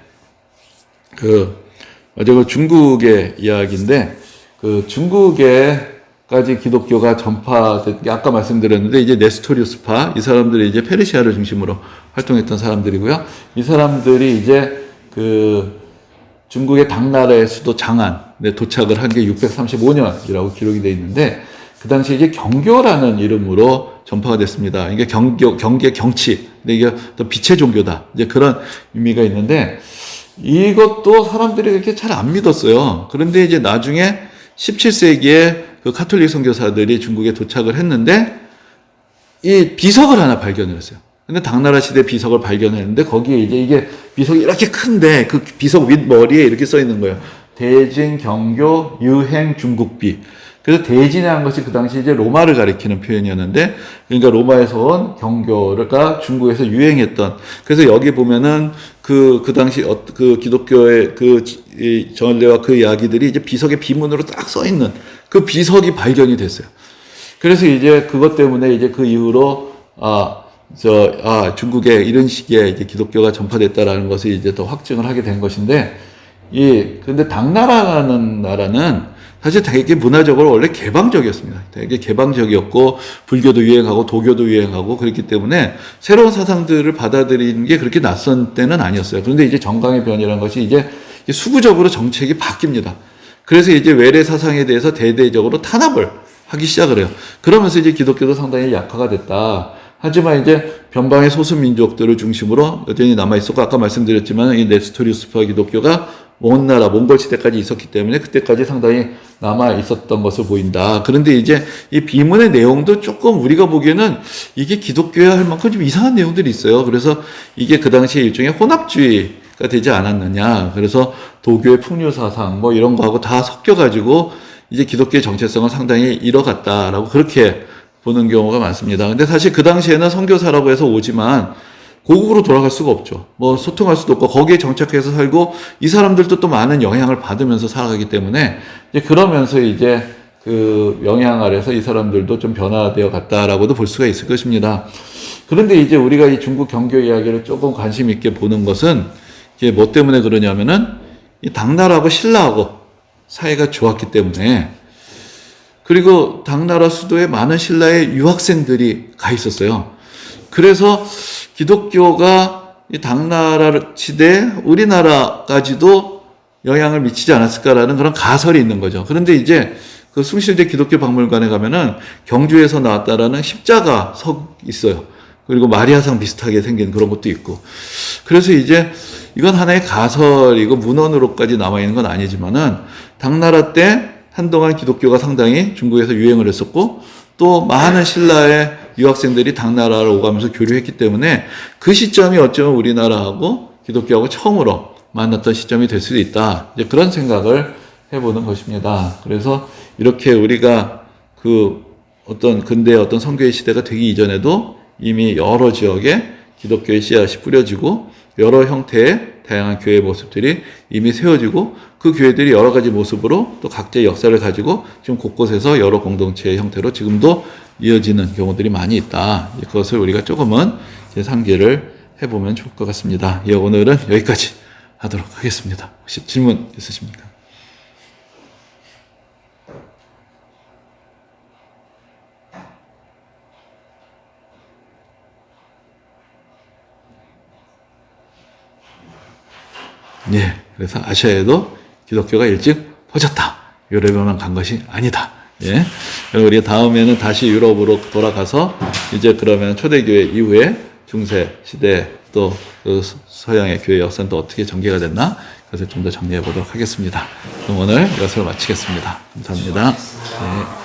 그 중국의 이야기인데 그 중국에까지 기독교가 전파된 게 아까 말씀드렸는데 이제 네스토리우스파 이 사람들이 이제 페르시아를 중심으로 활동했던 사람들이고요. 이 사람들이 이제 그 중국의 당나라의 수도 장안에 도착을 한 게 635년이라고 기록이 되어 있는데 그 당시 이제 경교라는 이름으로 전파가 됐습니다. 이게 경계 경치. 근데 이게 또 빛의 종교다. 이제 그런 의미가 있는데 이것도 사람들이 그렇게 잘 안 믿었어요. 그런데 이제 나중에 17세기에 그 카톨릭 선교사들이 중국에 도착을 했는데 이 비석을 하나 발견을 했어요. 근데 당나라 시대 비석을 발견했는데 거기에 이제 이게 비석이 이렇게 큰데 그 비석 윗머리에 이렇게 써 있는 거예요. 대진 경교 유행 중국비. 그래서 대진이라는 것이 그 당시 이제 로마를 가리키는 표현이었는데, 그러니까 로마에서 온 경교가 중국에서 유행했던. 그래서 여기 보면은 그 당시 그 기독교의 이 전례와 그 이야기들이 이제 비석의 비문으로 딱 써 있는 그 비석이 발견이 됐어요. 그래서 이제 그것 때문에 이제 그 이후로 중국에 이런 식의 이제 기독교가 전파됐다라는 것을 이제 더 확증을 하게 된 것인데, 근데 당나라라는 나라는 사실 되게 문화적으로 원래 개방적이었습니다. 되게 개방적이었고, 불교도 유행하고, 도교도 유행하고, 그랬기 때문에 새로운 사상들을 받아들이는 게 그렇게 낯선 때는 아니었어요. 그런데 이제 정강의 변이라는 것이 이제 수구적으로 정책이 바뀝니다. 그래서 이제 외래 사상에 대해서 대대적으로 탄압을 하기 시작을 해요. 그러면서 이제 기독교도 상당히 약화가 됐다. 하지만 이제 변방의 소수민족들을 중심으로 여전히 남아있었고, 아까 말씀드렸지만 이 네스토리우스파 기독교가 먼 나라 몽골 시대까지 있었기 때문에 그때까지 상당히 남아 있었던 것을 보인다. 그런데 이제 이 비문의 내용도 조금 우리가 보기에는 이게 기독교야 할 만큼 좀 이상한 내용들이 있어요. 그래서 이게 그 당시에 일종의 혼합주의가 되지 않았느냐. 그래서 도교의 풍류 사상 뭐 이런 거하고 다 섞여가지고 이제 기독교의 정체성을 상당히 잃어갔다라고 그렇게 보는 경우가 많습니다. 근데 사실 그 당시에는 선교사라고 해서 오지만 고국으로 돌아갈 수가 없죠. 뭐 소통할 수도 없고 거기에 정착해서 살고 이 사람들도 또 많은 영향을 받으면서 살아가기 때문에 이제 그러면서 이제 그 영향 아래서 이 사람들도 좀 변화되어 갔다라고도 볼 수가 있을 것입니다. 그런데 이제 우리가 이 중국 경교 이야기를 조금 관심 있게 보는 것은 이게 뭐 때문에 그러냐면은 이 당나라하고 신라하고 사이가 좋았기 때문에 그리고 당나라 수도에 많은 신라의 유학생들이 가 있었어요. 그래서 기독교가 이 당나라 시대에 우리나라까지도 영향을 미치지 않았을까라는 그런 가설이 있는 거죠. 그런데 이제 그 숭실대 기독교 박물관에 가면은 경주에서 나왔다라는 십자가 석 있어요. 그리고 마리아상 비슷하게 생긴 그런 것도 있고. 그래서 이제 이건 하나의 가설이고 문헌으로까지 남아있는 건 아니지만은 당나라 때 한동안 기독교가 상당히 중국에서 유행을 했었고 또 많은 신라의 유학생들이 당나라를 오가면서 교류했기 때문에 그 시점이 어쩌면 우리나라하고 기독교하고 처음으로 만났던 시점이 될 수도 있다. 이제 그런 생각을 해보는 것입니다. 그래서 이렇게 우리가 그 어떤 근대의 어떤 선교의 시대가 되기 이전에도 이미 여러 지역에 기독교의 씨앗이 뿌려지고 여러 형태의 다양한 교회의 모습들이 이미 세워지고 그 교회들이 여러 가지 모습으로 또 각자의 역사를 가지고 지금 곳곳에서 여러 공동체의 형태로 지금도 이어지는 경우들이 많이 있다. 그것을 우리가 조금은 상기를 해보면 좋을 것 같습니다. 예, 오늘은 여기까지 하도록 하겠습니다. 혹시 질문 있으십니까? 예, 그래서 아시아에도 기독교가 일찍 퍼졌다. 유럽에만 간 것이 아니다. 예, 우리 다음에는 다시 유럽으로 돌아가서 이제 그러면 초대교회 이후에 중세 시대 또 그 서양의 교회 역사는 또 어떻게 전개가 됐나? 그것을 좀 더 정리해 보도록 하겠습니다. 그럼 오늘 이것을 마치겠습니다. 감사합니다. 네.